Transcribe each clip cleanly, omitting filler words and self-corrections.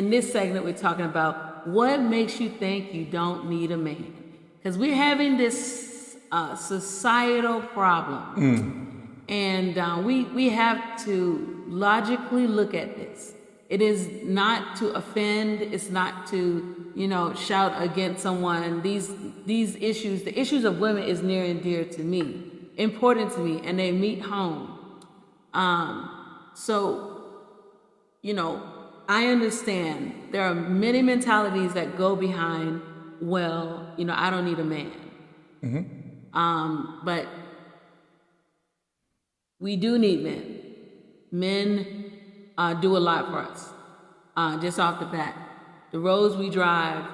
in this segment, we're talking about what makes you think you don't need a man. Because we're having this societal problem. And we have to logically look at this. It is not to offend. It's not to, shout against someone. These issues, the issues of women is near and dear to me, important to me, and they meet home. I understand there are many mentalities that go behind, I don't need a man. But we do need men. Men do a lot for us. Just off the bat, the roads we drive,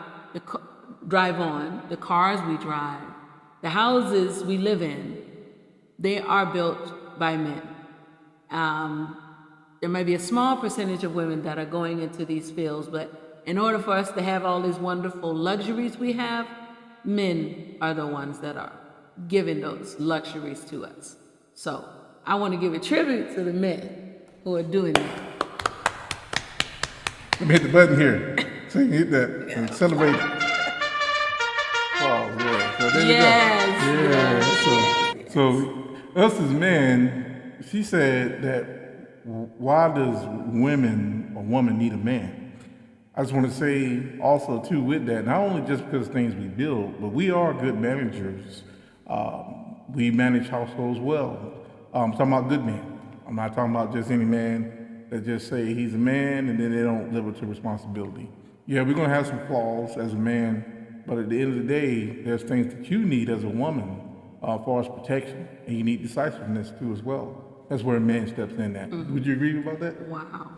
drive on, the cars we drive, the houses we live in, they are built by men. There might be a small percentage of women that are going into these fields, but in order for us to have all these wonderful luxuries we have, men are the ones that are giving those luxuries to us. So I want to give a tribute to the men who are doing that. Let me hit the button here so you can hit that and celebrate. Oh, yeah. So there you go. Yeah. So us as men, she said that why does woman need a man? I just want to say also too with that, not only just because things we build, but we are good managers. We manage households well. I'm talking about good men. I'm not talking about just any man that just say he's a man and then they don't live up to responsibility. Yeah, we're going to have some flaws as a man, but at the end of the day, there's things that you need as a woman as far as protection, and you need decisiveness too as well. That's where a man steps in at. Would you agree about that? Wow.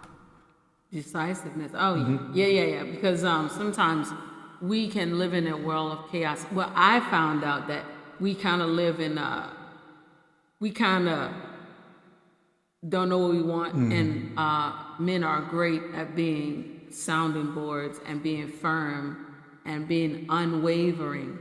Decisiveness. Oh, yeah. Because sometimes we can live in a world of chaos. Well, I found out that we kind of live in we kind of don't know what we want, and men are great at being sounding boards and being firm and being unwavering.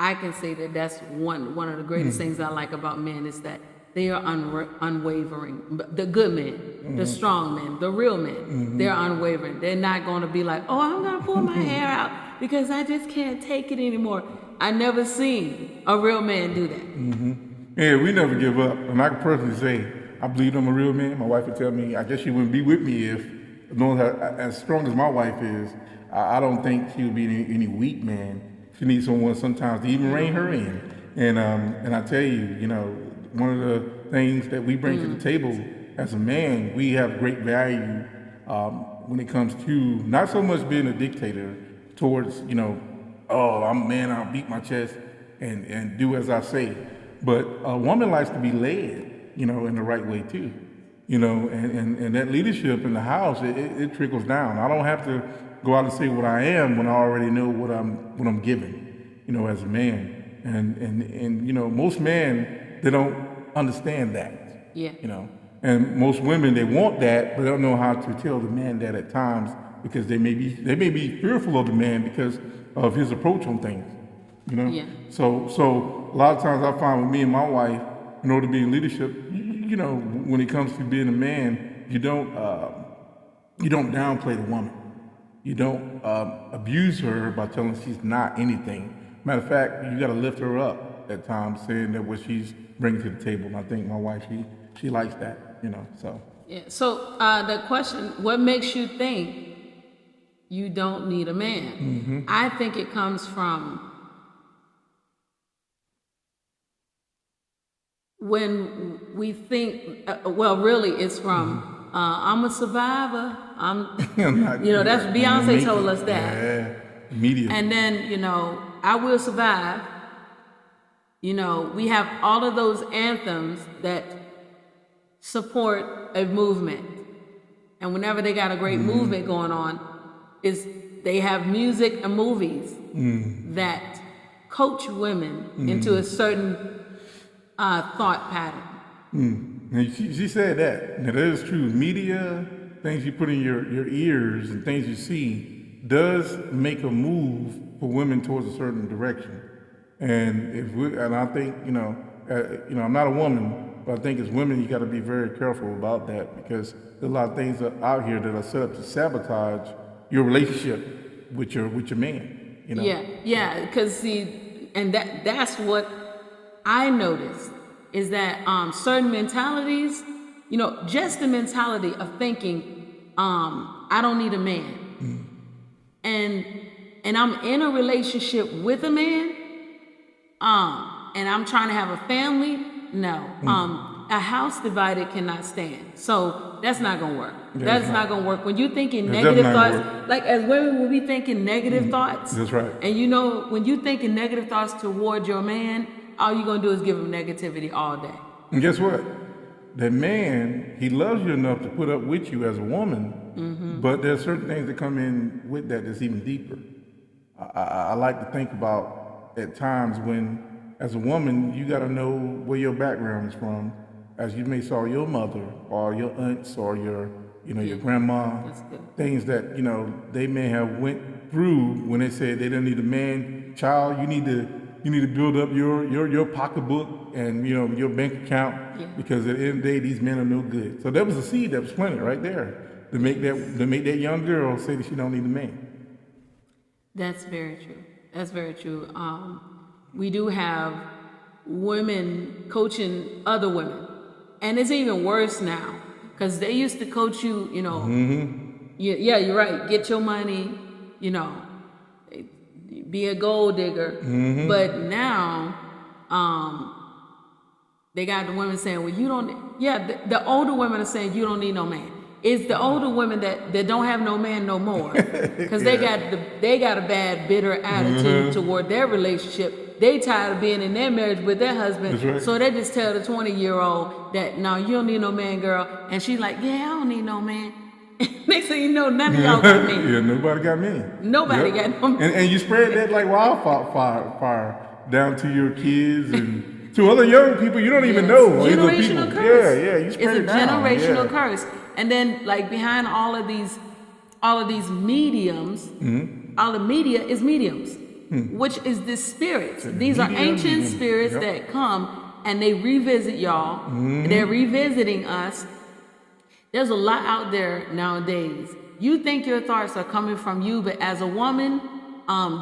I can say that that's one of the greatest things I like about men is that they are unwavering. The good men, the strong men, the real men, they're unwavering. They're not going to be like, oh, I'm going to pull my hair out because I just can't take it anymore. I never seen a real man do that. Yeah, we never give up. And I can personally say, I believe I'm a real man. My wife would tell me, I guess she wouldn't be with me if, as strong as my wife is, I don't think she would be any weak man. She needs someone sometimes to even rein her in. And I tell you, one of the things that we bring to the table as a man, we have great value when it comes to not so much being a dictator towards, oh, I'm a man, I'll beat my chest and do as I say. But a woman likes to be led, in the right way too. And that leadership in the house, it trickles down. I don't have to go out and say what I am when I already know what I'm given, as a man. And most men, they don't understand that. Yeah. And most women, they want that, but they don't know how to tell the man that at times because they may be fearful of the man because of his approach on things. Yeah. So a lot of times I find with me and my wife, in order to be in leadership, when it comes to being a man, you don't downplay the woman. You don't abuse her by telling her she's not anything. Matter of fact, you got to lift her up at times, saying that what she's bringing to the table. And I think my wife, she likes that, so. Yeah. So the question, what makes you think you don't need a man? I think it comes from when we think, really it's from, I'm a survivor. That's Beyonce told us that. Yeah, immediately. And then, I will survive. We have all of those anthems that support a movement. And whenever they got a great movement going on, they have music and movies that coach women into a certain thought pattern. And she said that. Now, that is true. Media, things you put in your ears and things you see, does make a move for women towards a certain direction. And I think, I'm not a woman, but I think as women, you got to be very careful about that because there's a lot of things out here that are set up to sabotage your relationship with your man. You know. Yeah. Because see, and that's what I noticed is that certain mentalities, just the mentality of thinking, I don't need a man, and I'm in a relationship with a man, and I'm trying to have a family. No, a house divided cannot stand. So that's not gonna work. That's not gonna work. When you're thinking negative thoughts, like as women will be thinking negative thoughts. That's right. And when you're thinking negative thoughts toward your man, all you're gonna do is give him negativity all day. And guess what? That man, he loves you enough to put up with you as a woman, but there's certain things that come in with that's even deeper. I like to think about at times when, as a woman, you got to know where your background is from, as you may saw your mother or your aunts or your grandma, things that they may have went through when they said they didn't need a man. Child, you need to build up your pocketbook and your bank account, because at the end of the day, these men are no good. So there was a seed that was planted right there to make that young girl say that she don't need a man. That's very true. That's very true. We do have women coaching other women, and it's even worse now because they used to coach you. Yeah, you're right. Get your money. Be a gold digger. But now, they got the women saying, "Well, you don't." Yeah, the older women are saying you don't need no man. It's the older women that don't have no man no more, because they got a bad, bitter attitude toward their relationship. They tired of being in their marriage with their husband, right. So they just tell the 20-year-old that no, you don't need no man, girl, and she's like, yeah, I don't need no man. Next thing you know, none of y'all got me. Yeah, nobody got me. Nobody got no man. And you spread that like wildfire down to your kids and to other young people you don't even know. Generational curse. Yeah, you spread it down. It's a generational curse. And then, like, behind all of these mediums, all the media is mediums, which is the spirits. These are ancient spirits that come and they revisit y'all. They're revisiting us. There's a lot out there nowadays. You think your thoughts are coming from you, but as a woman,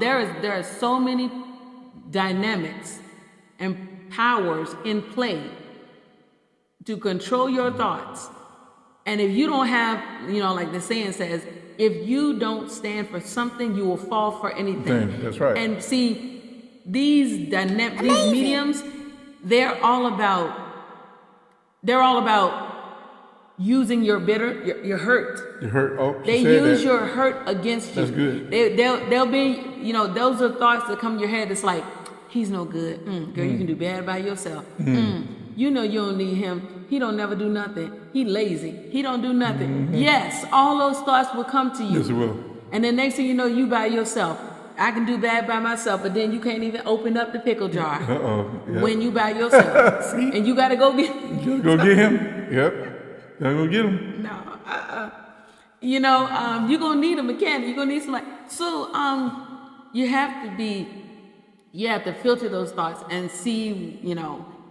there are so many dynamics and powers in play to control your thoughts. And if you don't have, like the saying says, if you don't stand for something, you will fall for anything. That's right. And see, these mediums, they're all about using your your hurt. Your hurt. Oh, they use your hurt against you. That's good. They'll be, those are thoughts that come in your head. It's like, he's no good. Girl, you can do bad by yourself. You don't need him. He don't never do nothing. He lazy. He don't do nothing. Yes, all those thoughts will come to you. Yes, it will. And then next thing you know, you by yourself. I can do bad by myself, but then you can't even open up the pickle jar. Yep. When you by yourself. And you got to go get him. You gotta go get him. Yep. Gotta go get him. No. You're going to need a mechanic. You're going to need somebody. So you have to filter those thoughts and see,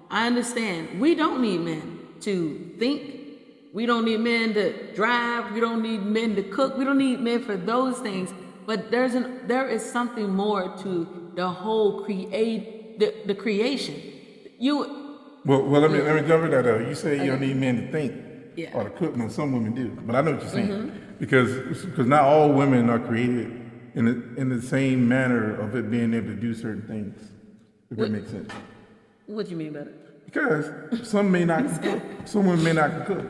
I understand. We don't need men to think. We don't need men to drive. We don't need men to cook. We don't need men for those things. But there is something more to the whole the creation. Well, let me jump in that. You say you don't need men to think or to cook. Now, some women do, but I know what you're saying because not all women are created in the same manner of it being able to do certain things. If that makes sense. What do you mean by that? Because some may not cook. Some women may not cook.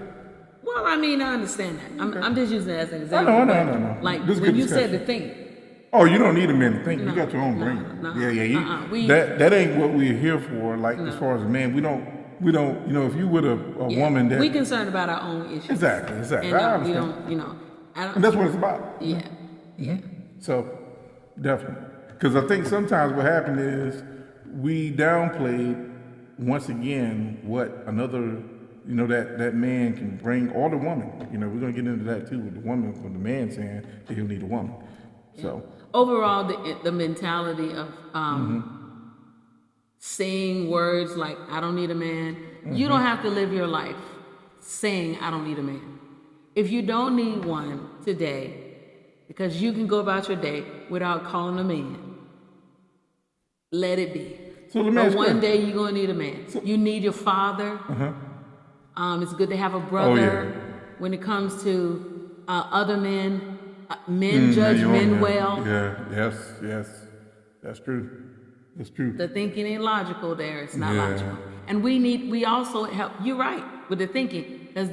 Well, I understand that. I'm just using that as an example. I know. Like when you said the thing. Oh, you don't need a man to think. You got your own brain. That ain't what we're here for. Like as far as a man, we don't. If you with a woman that we concerned about our own issues. Exactly. And we don't. And that's what it's about. Yeah. So definitely, because I think sometimes what happened is we downplayed once again what another. That man can bring, or the woman. We're going to get into that too with the woman, with the man saying that he'll need a woman. So overall, the mentality of saying words like "I don't need a man," you don't have to live your life saying "I don't need a man." If you don't need one today, because you can go about your day without calling a man. Let it be. So let me But ask one you. day you're gonna need a man. You need your father. It's good to have a brother. When it comes to other men, men judge men well. Yes. That's true. That's true. The thinking ain't logical there. It's not logical. And we also help, you're right, with the thinking. Because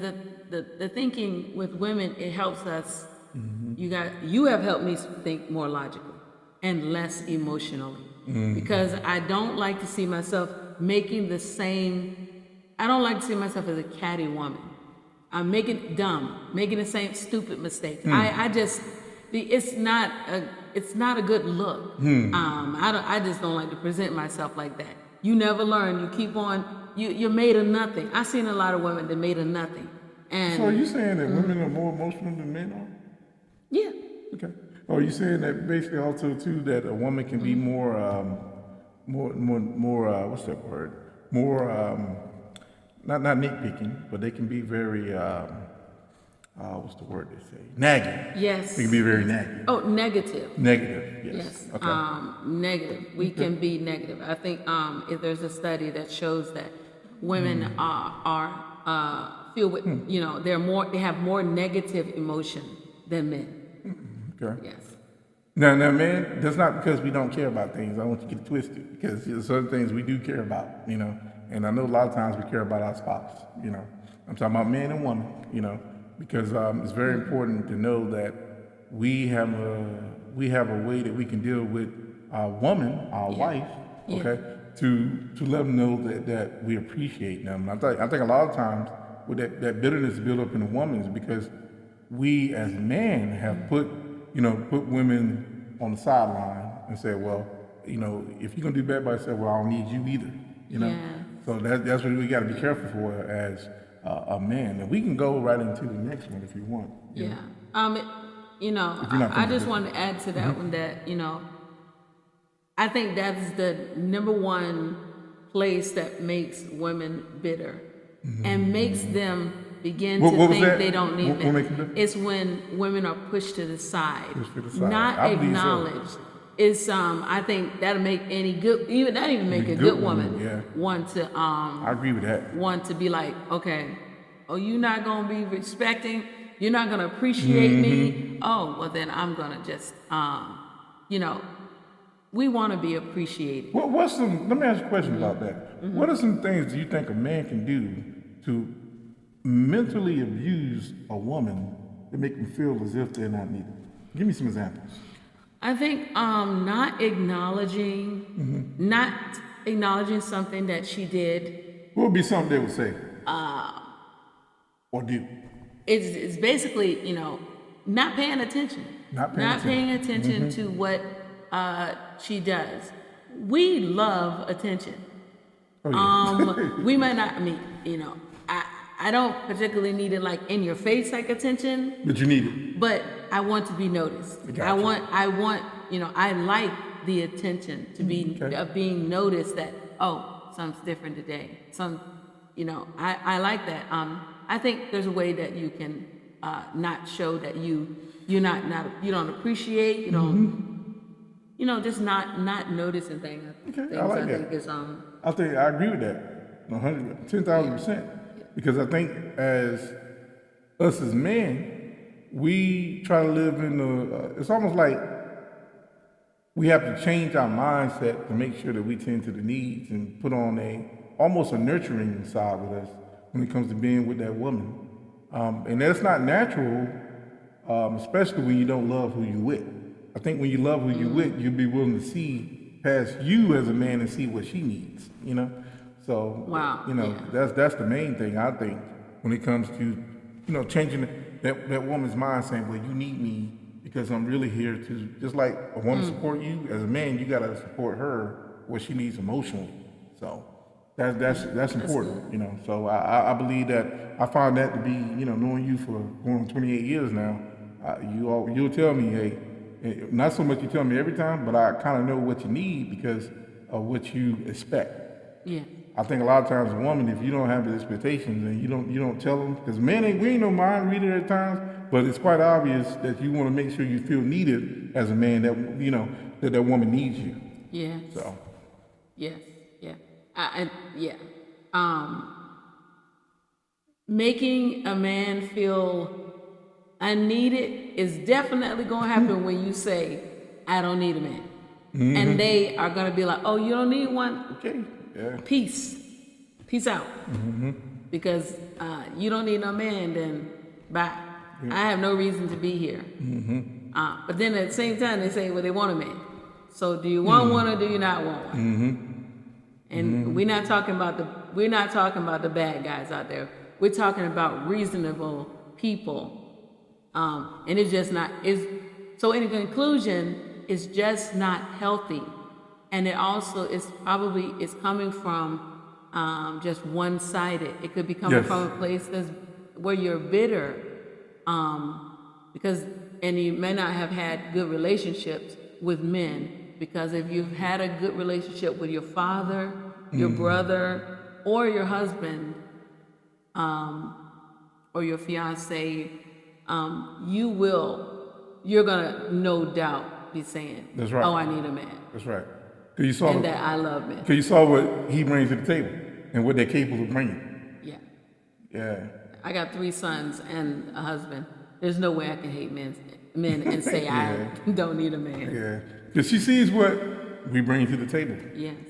the thinking with women, it helps us. You have helped me think more logically and less emotionally. Because I don't like to see myself making the same, I don't like to see myself as a catty woman. I'm making the same stupid mistakes. It's not a good look. I just don't like to present myself like that. You never learn. You keep on. You're made of nothing. I've seen a lot of women that made of nothing. And So are you saying that women are more emotional than men are? yeah. Okay. Are you saying that basically also too that a woman can be more what's that word? More not nitpicking, but they can be very what's the word they say? Nagging. Yes. They can be very nagging. Oh, negative. Negative. Yes. Yes. Okay. Negative. We can be negative. I think if there's a study that shows that women feel with they have more negative emotion than men. Okay. Yes. Now, man, that's not because we don't care about things. I don't want you to get it twisted, because there's certain things we do care about, and I know a lot of times we care about our spouse, I'm talking about man and woman, because it's very important to know that we have a way that we can deal with our woman, our wife, okay, to let them know that we appreciate them. And I think a lot of times with that bitterness built up in a woman is because we as men have put women on the sideline and say, well, if you're gonna do bad by yourself, well, I don't need you either, Yeah. So that's what we got to be careful for as a man. And we can go right into the next one if you want. Yeah. I just wanted to add to that one that I think that's the number one place that makes women bitter and makes them begin to think they don't need men. It's when women are pushed to the side, not acknowledged. It's I think that'll make any good, even make a good woman want to I agree with that. Want to be like, okay, oh, you're not gonna be respecting, you're not gonna appreciate me. Oh, well then I'm gonna just we want to be appreciated. Let me ask you a question about that. What are some things do you think a man can do to mentally abuse a woman to make them feel as if they're not needed? Give me some examples. I think not acknowledging something that she did. What would be something they would say? Or do? It's basically, not paying attention. Not paying attention to what she does. We love attention. Oh, yeah. We might not, I don't particularly need it like in your face like attention. But you need it. But I want to be noticed. I want, I like the attention to be of being noticed that, oh, something's different today. I like that. I think there's a way that you can not show that you don't appreciate, you don't just not noticing things. Okay, I like that. I think I agree with that 10,000%. Because I think as us as men, we try to live in it's almost like we have to change our mindset to make sure that we tend to the needs and put on almost a nurturing side with us when it comes to being with that woman. And that's not natural, especially when you don't love who you with. I think when you love who you with, you'll be willing to see past you as a man and see what she needs, So, that's the main thing, I think, when it comes to, changing that woman's mind, saying, well, you need me because I'm really here to, just like a woman support you, as a man, you got to support her what she needs emotionally. So that's important, So I believe that, I find that to be, knowing you for going on 28 years now, you'll tell me, hey, not so much you tell me every time, but I kind of know what you need because of what you expect. Yeah. I think a lot of times a woman, if you don't have the expectations and you don't tell them, because we ain't no mind reader at times, But it's quite obvious that you want to make sure you feel needed as a man, that that woman needs you. Yes. So. Yes. Yeah. Yeah. Making a man feel unneeded is definitely going to happen when you say, "I don't need a man," and they are going to be like, "Oh, you don't need one? Okay. Yeah. Peace out." Because you don't need no man, then bye. I have no reason to be here. But then at the same time, they say, well, they want a man. So do you want one or do you not want one? And we're not talking about the bad guys out there. We're talking about reasonable people. And it's just not. So in conclusion, it's just not healthy. And it also is it's coming from just one-sided. It could be coming from a place where you're bitter, and you may not have had good relationships with men, because if you've had a good relationship with your father, your brother, or your husband, or your fiance, you're gonna no doubt be saying, "That's right. Oh, I need a man." That's right. That I love men. Because you saw what he brings to the table and what they're capable of bringing. Yeah. Yeah. I got 3 sons and a husband. There's no way I can hate men and say I don't need a man. Yeah. Because she sees what we bring to the table. Yes.